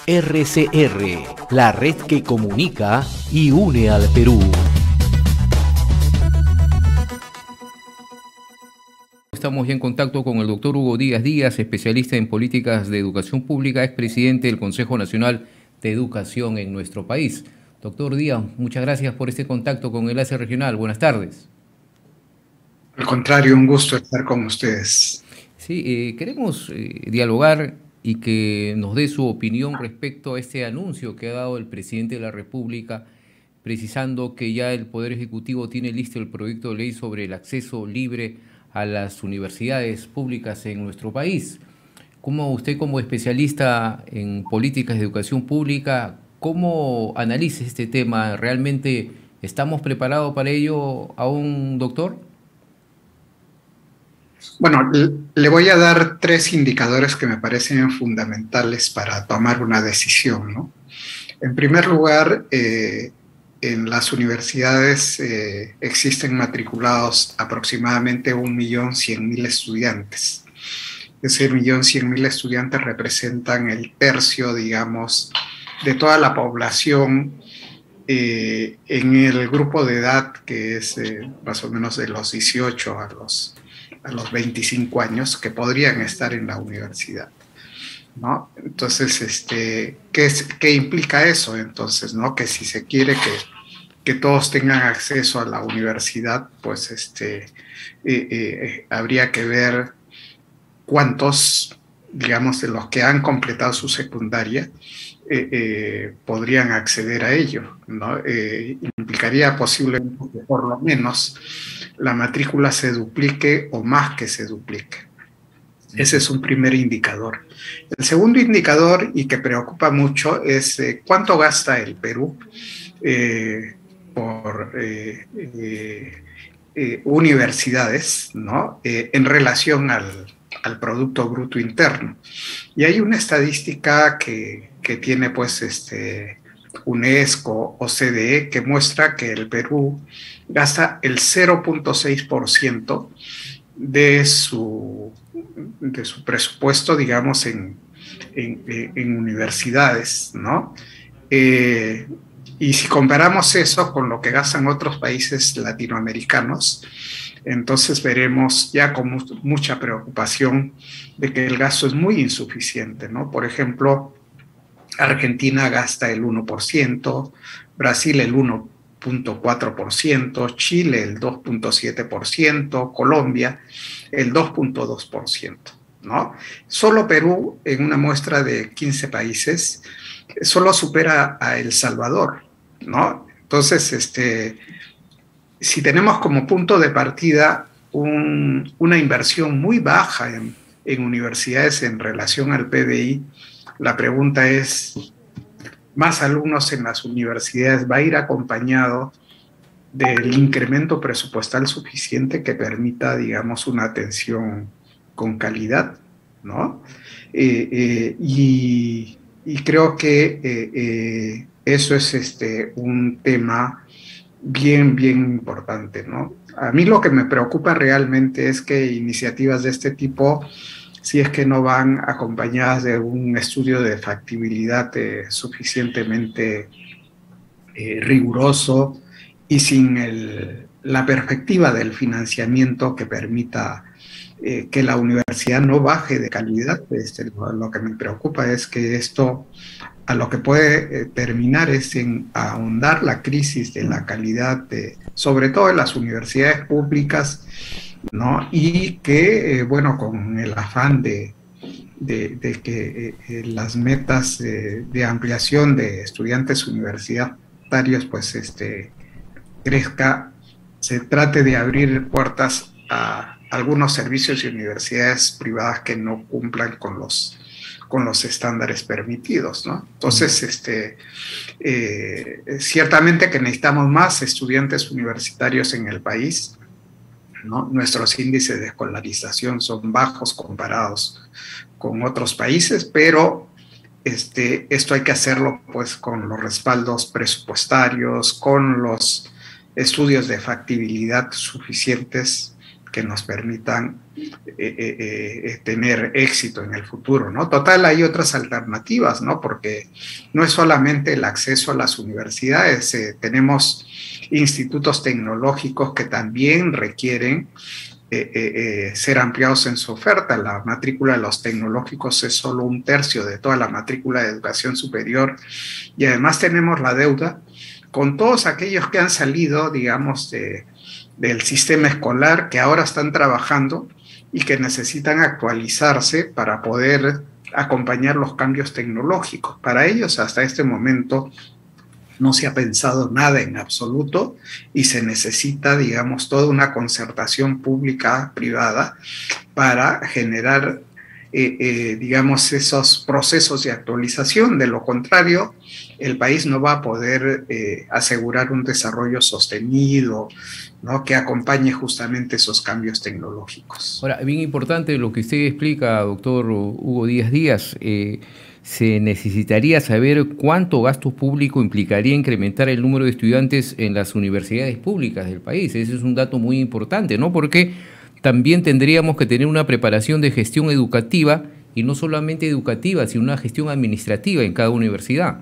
RCR, la red que comunica y une al Perú. Estamos ya en contacto con el doctor Hugo Díaz Díaz, especialista en políticas de educación pública, expresidente del Consejo Nacional de Educación en nuestro país. Doctor Díaz, muchas gracias por este contacto con Enlace Regional. Buenas tardes. Al contrario, un gusto estar con ustedes. Sí, queremos dialogar y que nos dé su opinión respecto a este anuncio que ha dado el presidente de la República, precisando que ya el Poder Ejecutivo tiene listo el proyecto de ley sobre el acceso libre a las universidades públicas en nuestro país. ¿Cómo usted, como especialista en políticas de educación pública, cómo analiza este tema? ¿Realmente estamos preparados para ello aún, doctor? Bueno, le voy a dar tres indicadores que me parecen fundamentales para tomar una decisión, ¿no? En primer lugar, en las universidades existen matriculados aproximadamente 1.100.000 estudiantes. Ese 1.100.000 estudiantes representan el tercio, digamos, de toda la población en el grupo de edad que es más o menos de los 18 a los 25 años que podrían estar en la universidad, ¿no? Entonces, ¿qué implica eso? Entonces, ¿no? Que si se quiere que todos tengan acceso a la universidad, pues habría que ver cuántos, digamos, de los que han completado su secundaria podrían acceder a ello, ¿no? Implicaría posiblemente que por lo menos la matrícula se duplique o más que se duplique. Ese es un primer indicador. El segundo indicador, y que preocupa mucho, es cuánto gasta el Perú por universidades, ¿no? En relación al Producto Bruto Interno. Y hay una estadística que tiene pues UNESCO, OCDE, que muestra que el Perú gasta el 0.6% de su presupuesto, digamos, en universidades, ¿no? Y si comparamos eso con lo que gastan otros países latinoamericanos, entonces veremos ya con mucha preocupación de que el gasto es muy insuficiente, ¿no? Por ejemplo, Argentina gasta el 1%, Brasil el 1.4%, Chile el 2.7%, Colombia el 2.2%, ¿no? Solo Perú, en una muestra de 15 países, solo supera a El Salvador, ¿no? Entonces, si tenemos como punto de partida una inversión muy baja en universidades en relación al PBI, la pregunta es, ¿más alumnos en las universidades va a ir acompañado del incremento presupuestal suficiente que permita, digamos, una atención con calidad, ¿no? Y creo que eso es un tema bien importante, ¿no? A mí lo que me preocupa realmente es que iniciativas de este tipo, si es que no van acompañadas de un estudio de factibilidad suficientemente riguroso y sin la perspectiva del financiamiento que permita que la universidad no baje de calidad. Lo que me preocupa es que esto a lo que puede terminar es en ahondar la crisis de la calidad, sobre todo en las universidades públicas, ¿no? Y que, bueno, con el afán de que las metas de ampliación de estudiantes universitarios, pues, crezca, se trate de abrir puertas a algunos servicios y universidades privadas que no cumplan con los estándares permitidos, ¿no? Entonces, ciertamente que necesitamos más estudiantes universitarios en el país, ¿no? Nuestros índices de escolarización son bajos comparados con otros países, pero esto hay que hacerlo pues con los respaldos presupuestarios, con los estudios de factibilidad suficientes que nos permitan tener éxito en el futuro, ¿no? Total, hay otras alternativas, ¿no? Porque no es solamente el acceso a las universidades, tenemos institutos tecnológicos que también requieren ser ampliados en su oferta. La matrícula de los tecnológicos es solo 1/3 de toda la matrícula de educación superior, y además tenemos la deuda con todos aquellos que han salido, digamos, del sistema escolar, que ahora están trabajando y que necesitan actualizarse para poder acompañar los cambios tecnológicos. Para ellos, hasta este momento, no se ha pensado nada en absoluto y se necesita, digamos, toda una concertación pública-privada para generar, digamos, esos procesos de actualización. De lo contrario, el país no va a poder asegurar un desarrollo sostenido, ¿no?, que acompañe justamente esos cambios tecnológicos. Ahora, bien importante lo que usted explica, doctor Hugo Díaz Díaz. Se necesitaría saber cuánto gasto público implicaría incrementar el número de estudiantes en las universidades públicas del país. Ese es un dato muy importante, ¿no? Porque también tendríamos que tener una preparación de gestión educativa, y no solamente educativa, sino una gestión administrativa en cada universidad.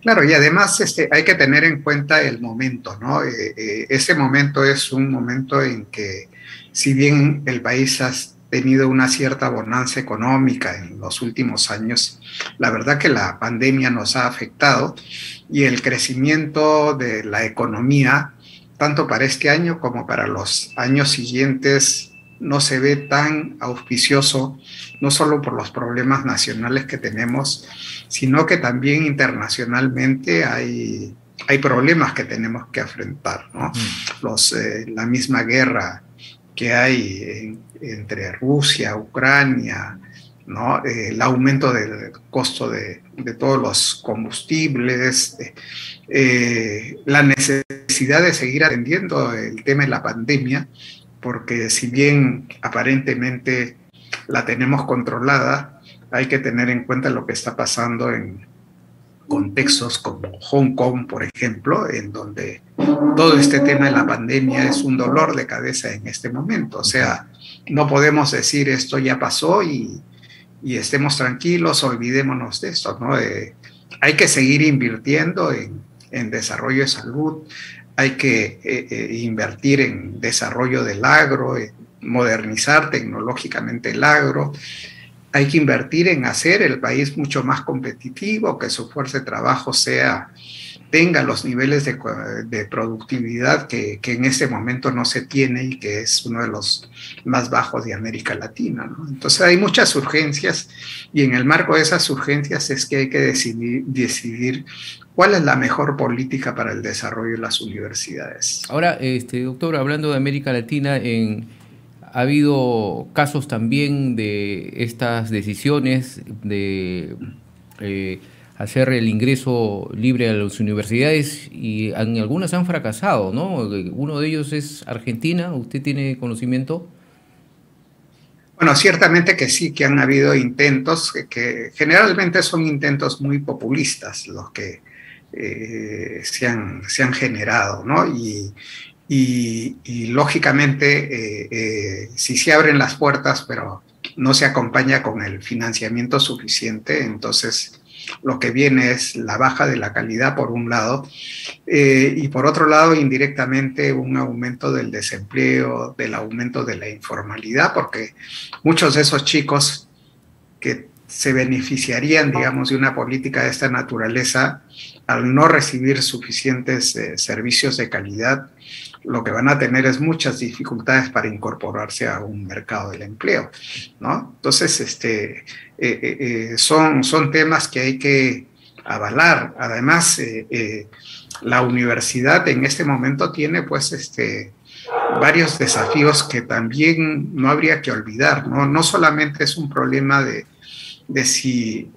Claro, y además hay que tener en cuenta el momento, ¿no? Ese momento es un momento en que, si bien el país ha tenido una cierta bonanza económica en los últimos años, la verdad que la pandemia nos ha afectado, y el crecimiento de la economía, tanto para este año como para los años siguientes, no se ve tan auspicioso, no solo por los problemas nacionales que tenemos, sino que también internacionalmente hay problemas que tenemos que afrontar, ¿no? La misma guerra que hay entre Rusia, Ucrania, ¿no? El aumento del costo de todos los combustibles, la necesidad de seguir atendiendo el tema de la pandemia, porque si bien aparentemente la tenemos controlada, hay que tener en cuenta lo que está pasando en contextos como Hong Kong, por ejemplo, en donde todo este tema de la pandemia es un dolor de cabeza en este momento. O sea, no podemos decir esto ya pasó y estemos tranquilos, olvidémonos de esto, ¿no? Hay que seguir invirtiendo en desarrollo de salud, hay que invertir en desarrollo del agro, modernizar tecnológicamente el agro. Hay que invertir en hacer el país mucho más competitivo, que su fuerza de trabajo tenga los niveles de productividad que en este momento no se tiene y que es uno de los más bajos de América Latina, ¿no? Entonces hay muchas urgencias, y en el marco de esas urgencias es que hay que decidir cuál es la mejor política para el desarrollo de las universidades. Ahora, doctor, hablando de América Latina, ha habido casos también de estas decisiones de hacer el ingreso libre a las universidades, y en algunas han fracasado, ¿no? Uno de ellos es Argentina. ¿Usted tiene conocimiento? Bueno, ciertamente que sí, que han habido intentos que generalmente son intentos muy populistas los que se han generado, ¿no? Y lógicamente, si se abren las puertas, pero no se acompaña con el financiamiento suficiente, entonces lo que viene es la baja de la calidad por un lado, y por otro lado, indirectamente, un aumento del desempleo, del aumento de la informalidad, porque muchos de esos chicos que se beneficiarían, digamos, de una política de esta naturaleza, al no recibir suficientes servicios de calidad, lo que van a tener es muchas dificultades para incorporarse a un mercado del empleo, ¿no? Entonces, son temas que hay que avalar. Además, la universidad en este momento tiene, pues, varios desafíos que también no habría que olvidar, ¿no? No solamente es un problema de si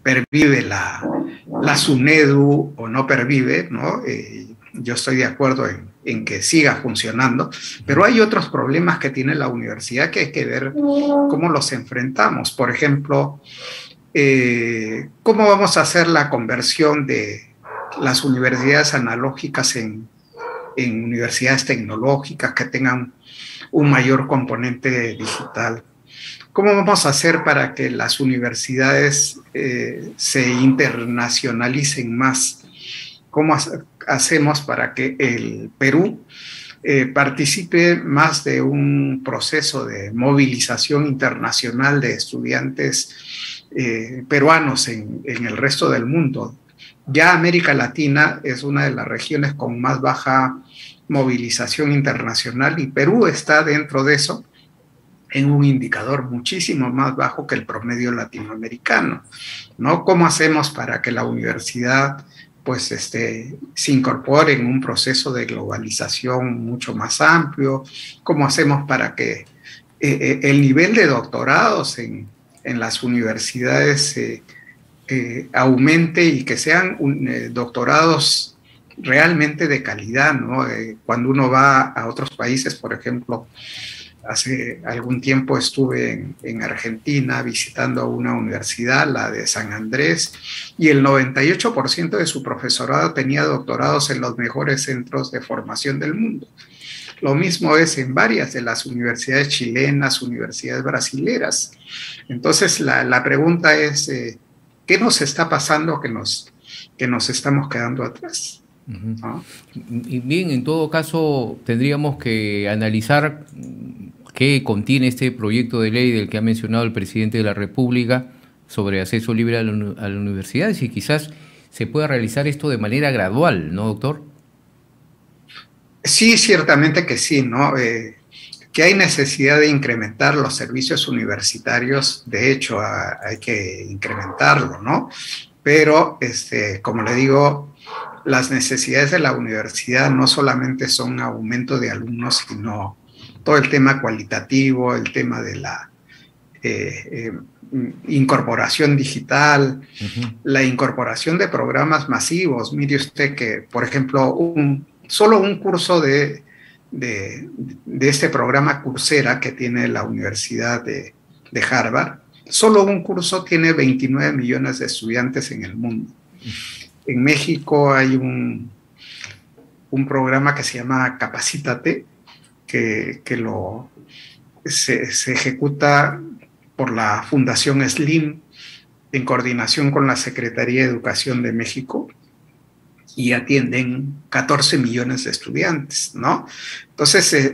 pervive la SUNEDU o no pervive, ¿no? Yo estoy de acuerdo en que siga funcionando, pero hay otros problemas que tiene la universidad que hay que ver cómo los enfrentamos. Por ejemplo, ¿cómo vamos a hacer la conversión de las universidades analógicas en en universidades tecnológicas que tengan un mayor componente digital. ¿Cómo vamos a hacer para que las universidades se internacionalicen más? ¿Cómo hacemos para que el Perú participe más de un proceso de movilización internacional de estudiantes peruanos en el resto del mundo? Ya América Latina es una de las regiones con más baja movilización internacional y Perú está dentro de eso en un indicador muchísimo más bajo que el promedio latinoamericano, ¿no? ¿Cómo hacemos para que la universidad pues se incorpore en un proceso de globalización mucho más amplio? ¿Cómo hacemos para que el nivel de doctorados en las universidades aumente y que sean doctorados realmente de calidad, ¿no? Cuando uno va a otros países, por ejemplo, hace algún tiempo estuve en Argentina visitando una universidad, la de San Andrés, y el 98% de su profesorado tenía doctorados en los mejores centros de formación del mundo. Lo mismo es en varias de las universidades chilenas, universidades brasileras. Entonces, la pregunta es, ¿qué nos está pasando que nos estamos quedando atrás? ¿No? Y bien, en todo caso, tendríamos que analizar qué contiene este proyecto de ley del que ha mencionado el presidente de la República sobre acceso libre a las universidades y quizás se pueda realizar esto de manera gradual, ¿no, doctor? Sí, ciertamente que sí, ¿no? Que hay necesidad de incrementar los servicios universitarios, de hecho hay que incrementarlo, ¿no? Pero, como le digo, las necesidades de la universidad no solamente son aumento de alumnos, sino todo el tema cualitativo, el tema de la incorporación digital, la incorporación de programas masivos. Mire usted que, por ejemplo, solo un curso de este programa Coursera que tiene la Universidad de Harvard, solo un curso tiene 29 millones de estudiantes en el mundo. En México hay un programa que se llama Capacítate, que se ejecuta por la Fundación SLIM en coordinación con la Secretaría de Educación de México y atienden 14 millones de estudiantes, ¿no? Entonces,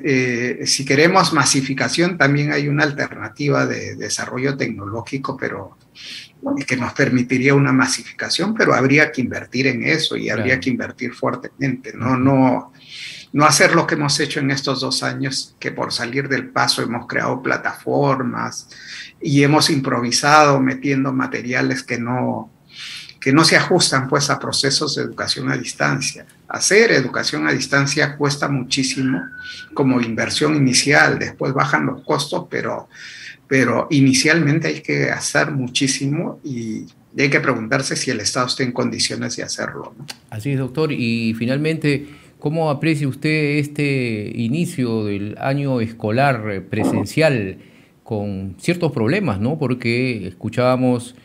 si queremos masificación, también hay una alternativa de desarrollo tecnológico, pero que nos permitiría una masificación, pero habría que invertir en eso y habría que invertir fuertemente, ¿no? No hacer lo que hemos hecho en estos 2 años, que por salir del paso hemos creado plataformas y hemos improvisado metiendo materiales que no se ajustan pues a procesos de educación a distancia. Hacer educación a distancia cuesta muchísimo como inversión inicial, después bajan los costos, pero inicialmente hay que hacer muchísimo y hay que preguntarse si el Estado está en condiciones de hacerlo, ¿no? Así es, doctor. Y finalmente, ¿cómo aprecia usted este inicio del año escolar presencial con ciertos problemas, ¿no? Porque escuchábamos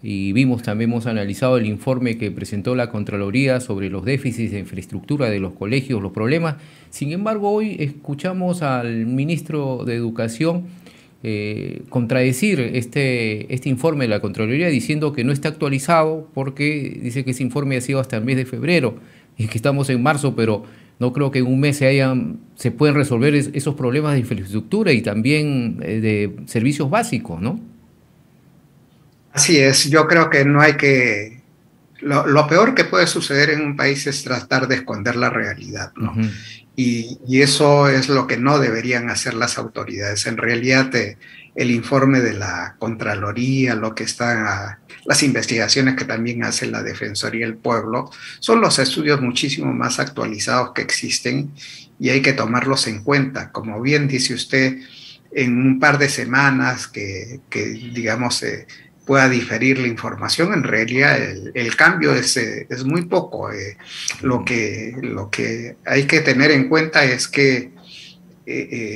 y vimos, también hemos analizado el informe que presentó la Contraloría sobre los déficits de infraestructura de los colegios, los problemas. Sin embargo, hoy escuchamos al ministro de Educación contradecir este informe de la Contraloría diciendo que no está actualizado porque dice que ese informe ha sido hasta el mes de febrero y que estamos en marzo, pero no creo que en un mes se pueden resolver esos problemas de infraestructura y también de servicios básicos, ¿no? Así es, yo creo que no hay que... Lo peor que puede suceder en un país es tratar de esconder la realidad, ¿no? Y eso es lo que no deberían hacer las autoridades. En realidad, el informe de la Contraloría, las investigaciones que también hace la Defensoría del Pueblo, son los estudios muchísimo más actualizados que existen y hay que tomarlos en cuenta. Como bien dice usted, en un par de semanas que digamos, pueda diferir la información, en realidad el cambio es muy poco. Lo que hay que tener en cuenta es que,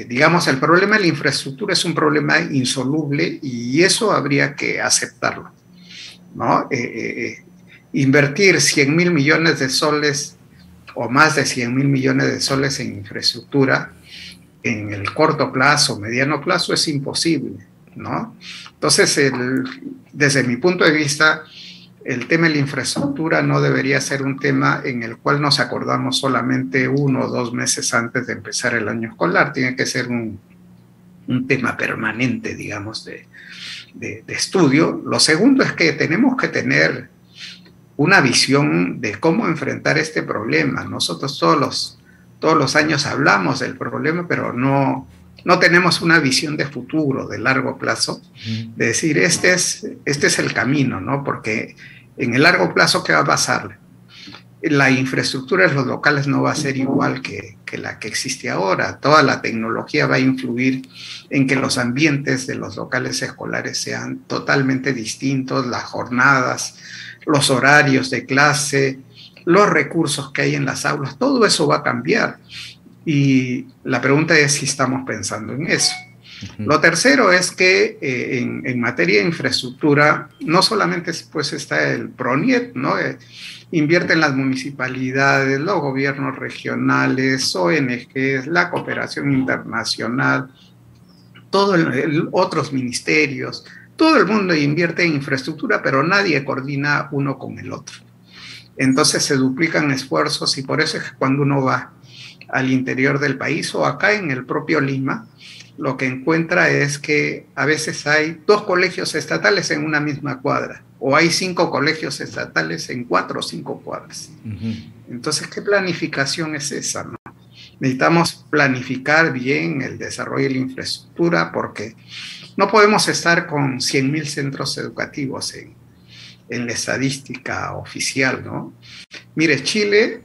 digamos, el problema de la infraestructura es un problema insoluble y eso habría que aceptarlo, ¿no? Invertir 100.000 millones de soles o más de 100.000 millones de soles en infraestructura en el corto plazo, mediano plazo, es imposible, ¿no? Entonces, desde mi punto de vista, el tema de la infraestructura no debería ser un tema en el cual nos acordamos solamente 1 o 2 meses antes de empezar el año escolar. Tiene que ser un tema permanente, digamos, de estudio. Lo segundo es que tenemos que tener una visión de cómo enfrentar este problema. Nosotros todos los años hablamos del problema, pero no tenemos una visión de futuro, de largo plazo, de decir, este es el camino, ¿no? Porque en el largo plazo, ¿qué va a pasar? La infraestructura de los locales no va a ser igual que la que existe ahora. Toda la tecnología va a influir en que los ambientes de los locales escolares sean totalmente distintos, las jornadas, los horarios de clase, los recursos que hay en las aulas, todo eso va a cambiar. Y la pregunta es si estamos pensando en eso. Lo tercero es que en materia de infraestructura, no solamente pues está el PRONIET, ¿no? Invierten las municipalidades, los gobiernos regionales, ONGs, la cooperación internacional, otros ministerios, todo el mundo invierte en infraestructura, pero nadie coordina uno con el otro. Entonces se duplican esfuerzos y por eso es que cuando uno va al interior del país o acá en el propio Lima, lo que encuentra es que a veces hay 2 colegios estatales en una misma cuadra, o hay 5 colegios estatales en 4 o 5 cuadras. Entonces, ¿qué planificación es esa, no? Necesitamos planificar bien el desarrollo de la infraestructura porque no podemos estar con 100.000 centros educativos en la estadística oficial, ¿no? Mire, Chile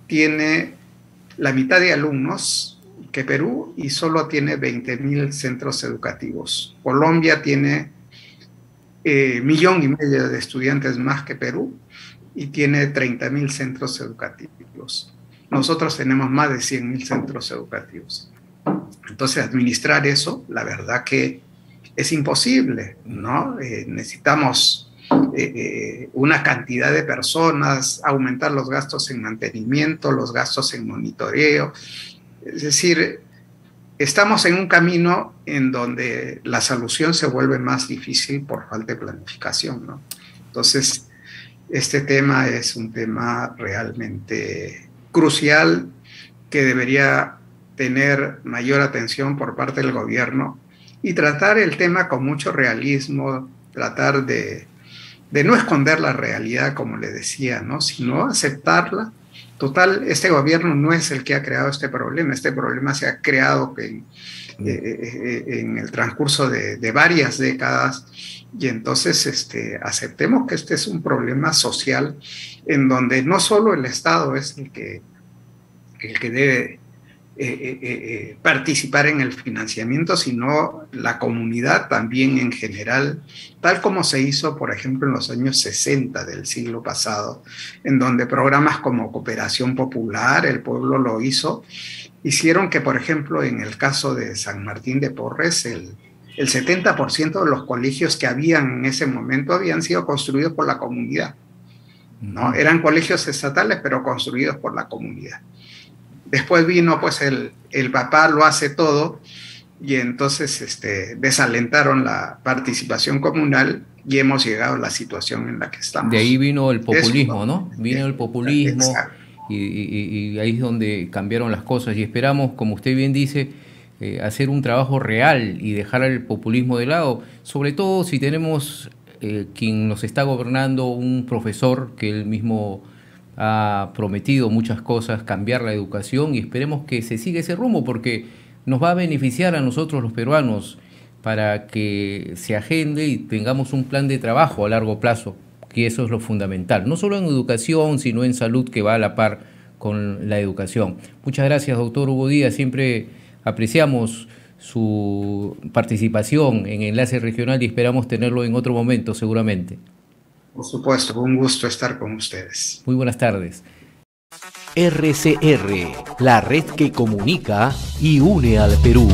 tiene la mitad de alumnos que Perú y solo tiene 20.000 centros educativos. Colombia tiene 1,5 millones de estudiantes más que Perú y tiene 30.000 centros educativos. Nosotros tenemos más de 100.000 centros educativos. Entonces, administrar eso, la verdad que es imposible, ¿no? Necesitamos una cantidad de personas, aumentar los gastos en mantenimiento, los gastos en monitoreo. Es decir, estamos en un camino en donde la solución se vuelve más difícil por falta de planificación, ¿no? Entonces, este tema es un tema realmente crucial que debería tener mayor atención por parte del gobierno y tratar el tema con mucho realismo, tratar de no esconder la realidad, como le decía, ¿no? Sino aceptarla. Total, este gobierno no es el que ha creado este problema se ha creado en el transcurso de varias décadas y entonces aceptemos que este es un problema social en donde no solo el Estado es el que debe participar en el financiamiento, sino la comunidad también en general, tal como se hizo, por ejemplo, en los años 60 del siglo pasado, en donde programas como Cooperación Popular, el pueblo lo hizo, hicieron que, por ejemplo, en el caso de San Martín de Porres, el 70% de los colegios que habían en ese momento habían sido construidos por la comunidad, ¿no? Eran colegios estatales, pero construidos por la comunidad. Después vino, pues, el papá lo hace todo y entonces desalentaron la participación comunal y hemos llegado a la situación en la que estamos. De ahí vino el populismo, ¿no? Vino el populismo y ahí es donde cambiaron las cosas y esperamos, como usted bien dice, hacer un trabajo real y dejar el populismo de lado, sobre todo si tenemos quien nos está gobernando un profesor que él mismo ha prometido muchas cosas, cambiar la educación y esperemos que se siga ese rumbo porque nos va a beneficiar a nosotros los peruanos para que se agende y tengamos un plan de trabajo a largo plazo, que eso es lo fundamental, no solo en educación, sino en salud que va a la par con la educación. Muchas gracias, doctor Hugo Díaz, siempre apreciamos su participación en Enlace Regional y esperamos tenerlo en otro momento seguramente. Por supuesto, un gusto estar con ustedes. Muy buenas tardes. RCR, la red que comunica y une al Perú.